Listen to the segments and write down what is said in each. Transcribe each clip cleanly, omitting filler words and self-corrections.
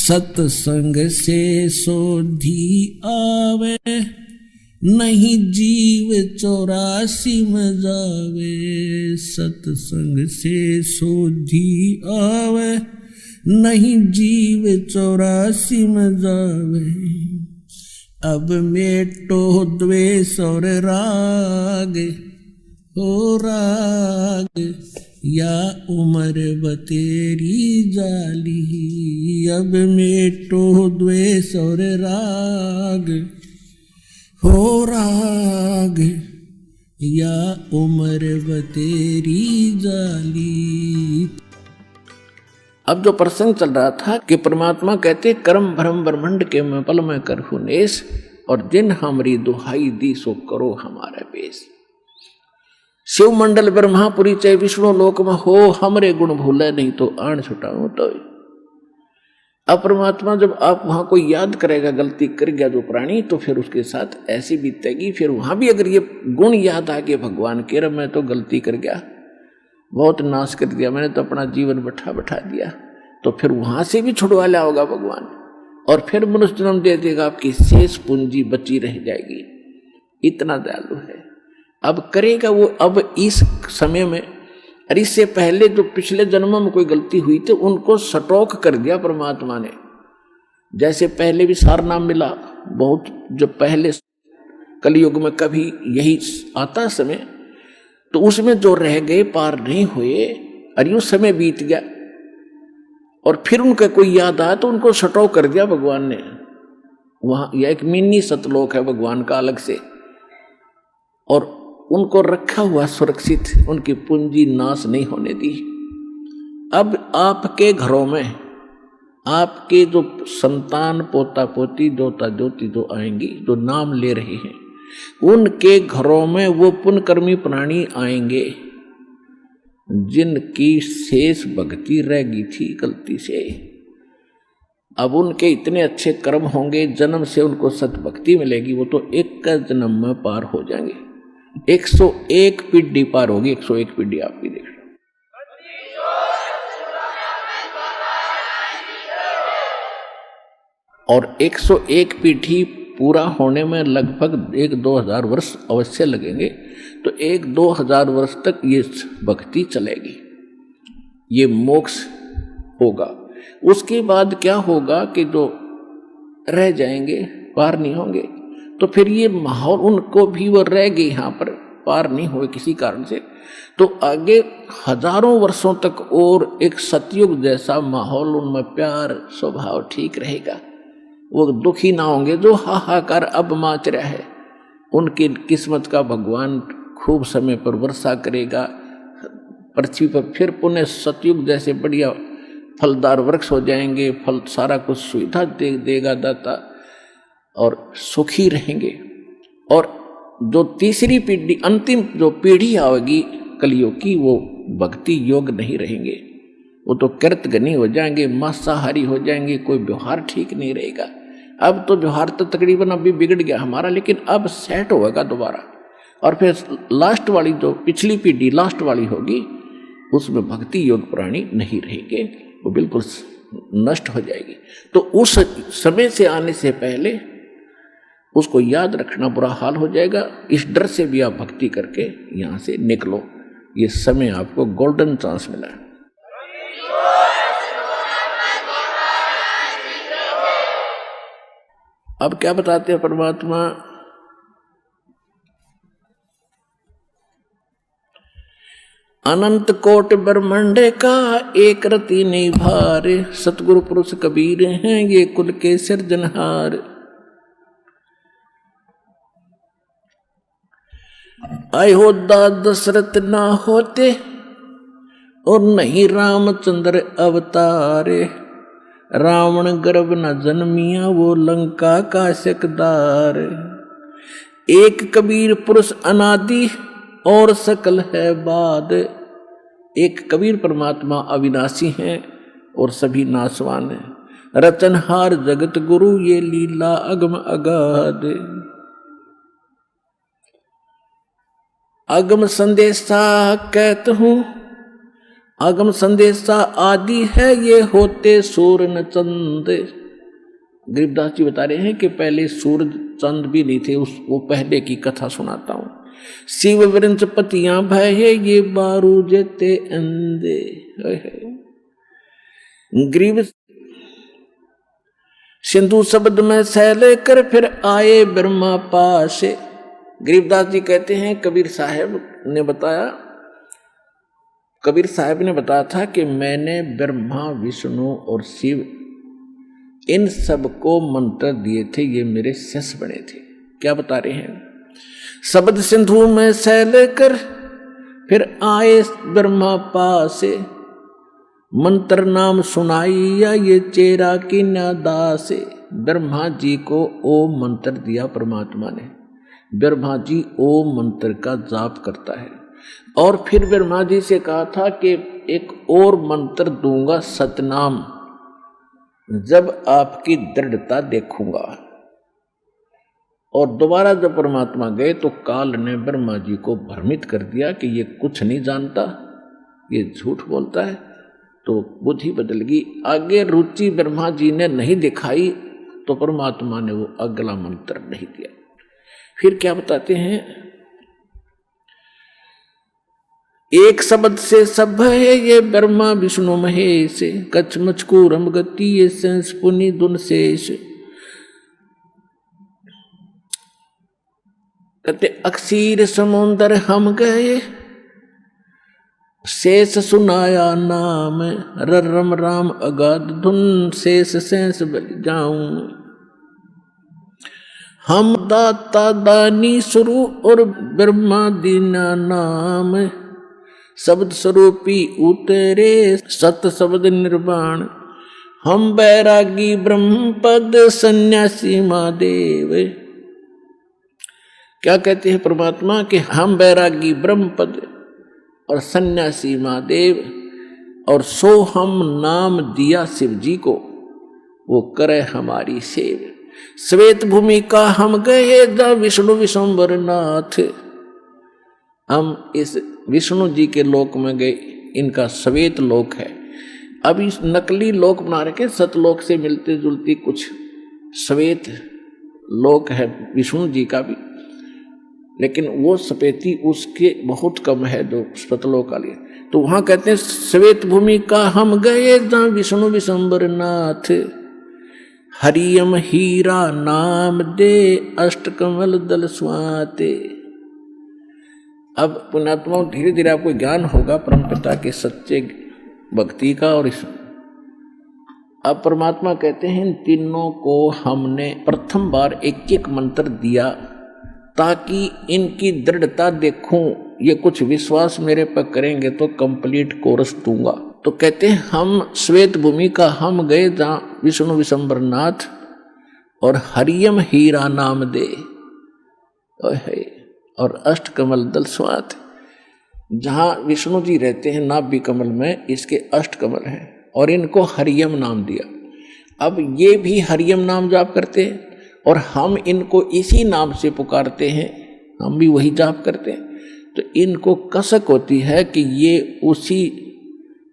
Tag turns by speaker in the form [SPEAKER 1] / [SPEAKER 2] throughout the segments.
[SPEAKER 1] सत्संग से सोधी आवे, नहीं जीव 84 में जावे। सत्संग से सोधी आवे, नहीं जीव 84 में जावे। अब मेटो द्वेष और राग, हो राग या उम्र बतेरी जाली। अब मेटो द्वेष और राग, हो राग या उम्र बतेरी जाली। अब जो प्रसंग चल रहा था कि परमात्मा कहते कर्म भ्रम ब्रह्मंड के मैं पल में करहु नेस, और जिन हमरी दुहाई दी सो करो हमारा बेस। शिव मंडल ब्रह्मापुरी चाहे विष्णु लोक में हो, हमरे गुण भूले नहीं तो आण छुटाऊं तो। अब परमात्मा जब आप वहां कोई याद करेगा गलती कर गया जो प्राणी, तो फिर उसके साथ ऐसी बीतेगी। फिर वहां भी अगर ये गुण याद आ गए भगवान के, मैं तो गलती कर गया, बहुत नाश कर दिया, मैंने तो अपना जीवन बैठा दिया, तो फिर वहां से भी छुड़वा लिया होगा भगवान, और फिर मनुष्य जन्म दे देगा, आपकी शेष पूंजी बची रह जाएगी। इतना दयालु है। अब करेगा वो, अब इस समय में, और इससे पहले जो पिछले जन्मों में कोई गलती हुई थी उनको स्टॉक कर दिया परमात्मा ने। जैसे पहले भी सार नाम मिला बहुत, जो पहले कलयुग में कभी यही आता समय, तो उसमें जो रह गए पार नहीं हुए, और यूं समय बीत गया, और फिर उनका कोई याद आया तो उनको स्टॉक कर दिया भगवान ने। वहां यह एक मिनी सतलोक है भगवान का अलग से, और उनको रखा हुआ सुरक्षित, उनकी पूंजी नाश नहीं होने दी। अब आपके घरों में आपके जो संतान पोता पोती दोता दोती जो आएंगी, जो नाम ले रहे हैं, उनके घरों में वो पुण्यकर्मी प्राणी आएंगे जिनकी शेष भक्ति रह गई थी गलती से। अब उनके इतने अच्छे कर्म होंगे, जन्म से उनको सतभक्ति मिलेगी, वो तो एक का जन्म में पार हो जाएंगे। 101 पीढ़ी पार होगी, 101 पीढ़ी आपकी देख लो। और 101 पीढ़ी पूरा होने में लगभग 1-2 हजार वर्ष अवश्य लगेंगे, तो 1-2 हजार वर्ष तक ये भक्ति चलेगी, ये मोक्ष होगा। उसके बाद क्या होगा कि जो रह जाएंगे पार नहीं होंगे, तो फिर ये माहौल उनको भी वो रह गए यहाँ पर, पार नहीं हुए किसी कारण से, तो आगे हजारों वर्षों तक और एक सतयुग जैसा माहौल, उनमें प्यार स्वभाव ठीक रहेगा। वो दुखी ना होंगे जो हाहाकार अब माच रहा है। उनकी किस्मत का भगवान खूब समय पर वर्षा करेगा पृथ्वी पर, फिर पुनः सतयुग जैसे बढ़िया फलदार वृक्ष हो जाएंगे, फल सारा कुछ सुविधा देगा दाता, और सुखी रहेंगे। और जो तीसरी पीढ़ी, अंतिम जो पीढ़ी आएगी कलियुग की, वो भक्ति योग नहीं रहेंगे, वो तो कृतघ्नी हो जाएंगे, मांसाहारी हो जाएंगे, कोई व्यवहार ठीक नहीं रहेगा। अब तो व्यवहार तो तकरीबन अभी बिगड़ गया हमारा, लेकिन अब सेट होगा दोबारा। और फिर लास्ट वाली जो पिछली पीढ़ी लास्ट वाली होगी, उसमें भक्ति योग प्राणी नहीं रहेंगे, वो बिल्कुल नष्ट हो जाएगी। तो उस समय से आने से पहले उसको याद रखना, बुरा हाल हो जाएगा। इस डर से भी आप भक्ति करके यहां से निकलो, ये समय आपको गोल्डन चांस मिला है। अब क्या बताते हैं परमात्मा, अनंत कोट ब्रह्मांड का एक रति नहीं भार, सतगुरु पुरुष कबीर हैं ये कुल के सिरजनहार। अयोध्या दशरथ ना होते और नहीं रामचंद्र अवतारे, रावण गर्भ न जन्मिया वो लंका का सकदार। एक कबीर पुरुष अनादि और सकल है बाद, एक कबीर परमात्मा अविनाशी हैं और सभी नाशवान हैं। रचनहार जगत गुरु ये लीला अगम अगाध, अगम संदेशा कहत हूँ आगम संदेशा आदि है ये होते सूर्य न चंद। गरीबदास जी बता रहे हैं कि पहले सूरज चंद भी नहीं थे, वो पहले की कथा सुनाता हूं। शिव वृंच पतियां भय है ये बारू जेते अंधे। ग्रीव सिंधु शब्द में सह लेकर फिर आए ब्रह्मा पास। गरीबदास जी कहते हैं कबीर साहब ने बताया था कि मैंने ब्रह्मा विष्णु और शिव इन सब को मंत्र दिए थे, ये मेरे शिष्य बने थे। क्या बता रहे हैं? शब्द सिंधु में सह लेकर फिर आए ब्रह्मा पास। मंत्र नाम सुनाई या ये चेरा की नादास। ब्रह्मा जी को ओम मंत्र दिया परमात्मा ने। ब्रह्मा जी ओम मंत्र का जाप करता है। और फिर ब्रह्मा जी से कहा था कि एक और मंत्र दूंगा सतनाम, जब आपकी दृढ़ता देखूंगा। और दोबारा जब परमात्मा गए तो काल ने ब्रह्मा जी को भ्रमित कर दिया कि ये कुछ नहीं जानता, ये झूठ बोलता है। तो बुद्धि बदल गई। आगे रुचि ब्रह्मा जी ने नहीं दिखाई तो परमात्मा ने वो अगला मंत्र नहीं दिया। फिर क्या बताते हैं? एक शब्द से सब है ये ब्रह्मा विष्णु महेश। कच्छ मचकूरम गति ये सेंस पुनि दुन शेष। कहते अक्षीर समुंदर हम गए, शेष सुनाया नाम। रम राम अगाध धुन शेष सेंस बल जाऊं। हम दाता दानी शुरू और ब्रह्मा दीना नाम। शब्द स्वरूपी उतरे सत शब्द निर्वाण। हम बैरागी ब्रह्म पद सन्यासी महादेव। क्या कहते हैं परमात्मा कि हम बैरागी ब्रह्म पद और सन्यासी महादेव, और सो हम नाम दिया शिव जी को, वो करे हमारी सेव। श्वेत भूमि का हम गए द विष्णु विश्वम्बर नाथ। हम इस विष्णु जी के लोक में गए, इनका श्वेत लोक है। अब इस नकली लोक बना रखे, सतलोक से मिलते जुलती कुछ श्वेत लोक है विष्णु जी का भी, लेकिन वो सपेती उसके बहुत कम है जो सतलोक का लिए। तो वहां कहते हैं श्वेत भूमि का हम गए जहां विष्णु विश्वम्बर नाथ। हरियम हीरा नाम दे अष्टकमल दल स्वाते। अब पुण्यात्मा धीरे धीरे आपको ज्ञान होगा परमपिता के सच्चे भक्ति का। और इस अब परमात्मा कहते हैं इन तीनों को हमने प्रथम बार एक एक मंत्र दिया ताकि इनकी दृढ़ता देखूं, ये कुछ विश्वास मेरे पर करेंगे तो कंप्लीट कोर्स दूंगा। तो कहते हैं हम श्वेत भूमि का हम गए जहां विष्णु विश्वम्बर नाथ और हरियम हीरा नाम दे और अष्टकमल दल स्वात। जहां विष्णु जी रहते हैं नाभि कमल में, इसके अष्टकमल हैं और इनको हरियम नाम दिया। अब ये भी हरियम नाम जाप करते हैं और हम इनको इसी नाम से पुकारते हैं, हम भी वही जाप करते हैं। तो इनको कसक होती है कि ये उसी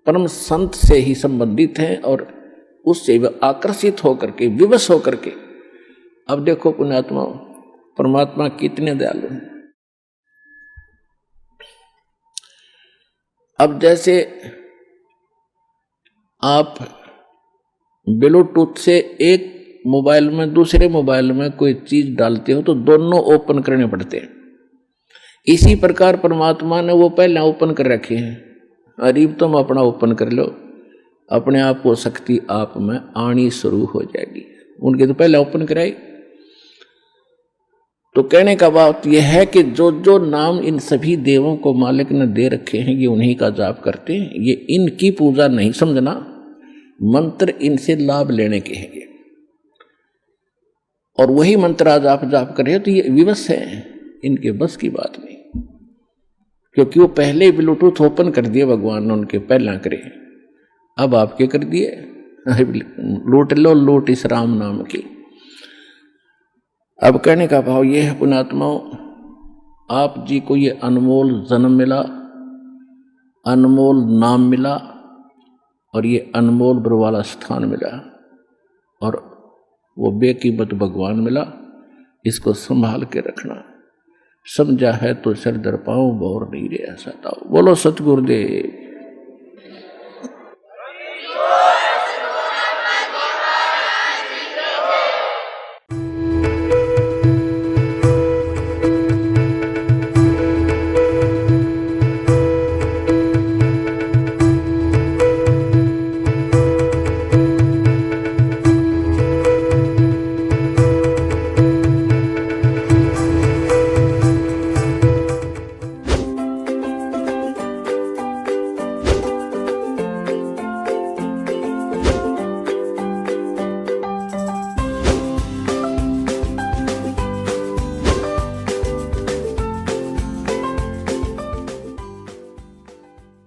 [SPEAKER 1] परम संत से ही संबंधित हैं और उससे आकर्षित होकर के, विवश होकर के। अब देखो पुण्यात्मा, परमात्मा कितने दयालु हैं। अब जैसे आप ब्लूटूथ से एक मोबाइल में दूसरे मोबाइल में कोई चीज डालते हो तो दोनों ओपन करने पड़ते हैं। इसी प्रकार परमात्मा ने वो पहले ओपन कर रखे हैं। अरीब तुम अपना ओपन कर लो, अपने आप को शक्ति आप में आनी शुरू हो जाएगी। उनके तो पहले ओपन कराई। तो कहने का बात यह है कि जो जो नाम इन सभी देवों को मालिक ने दे रखे हैं ये उन्हीं का जाप करते हैं। ये इनकी पूजा नहीं समझना, मंत्र इनसे लाभ लेने के हैं ये। और वही मंत्र आज आप जाप कर रहे हो तो ये विवश है, इनके बस की बात नहीं, क्योंकि वो पहले ब्लूटूथ ओपन कर दिए भगवान ने, उनके पहला करे, अब आपके कर दिए। लूट लो लूट इस राम नाम की। अब कहने का भाव ये है पुण्यात्माओं, आप जी को ये अनमोल जन्म मिला, अनमोल नाम मिला और ये अनमोल ब्रह्म वाला स्थान मिला और वो बेकीमत भगवान मिला। इसको संभाल के रखना। समझा है तो सिर दर पाऊं, बोर नहीं रे ऐसा। बोलो सतगुरुदेव।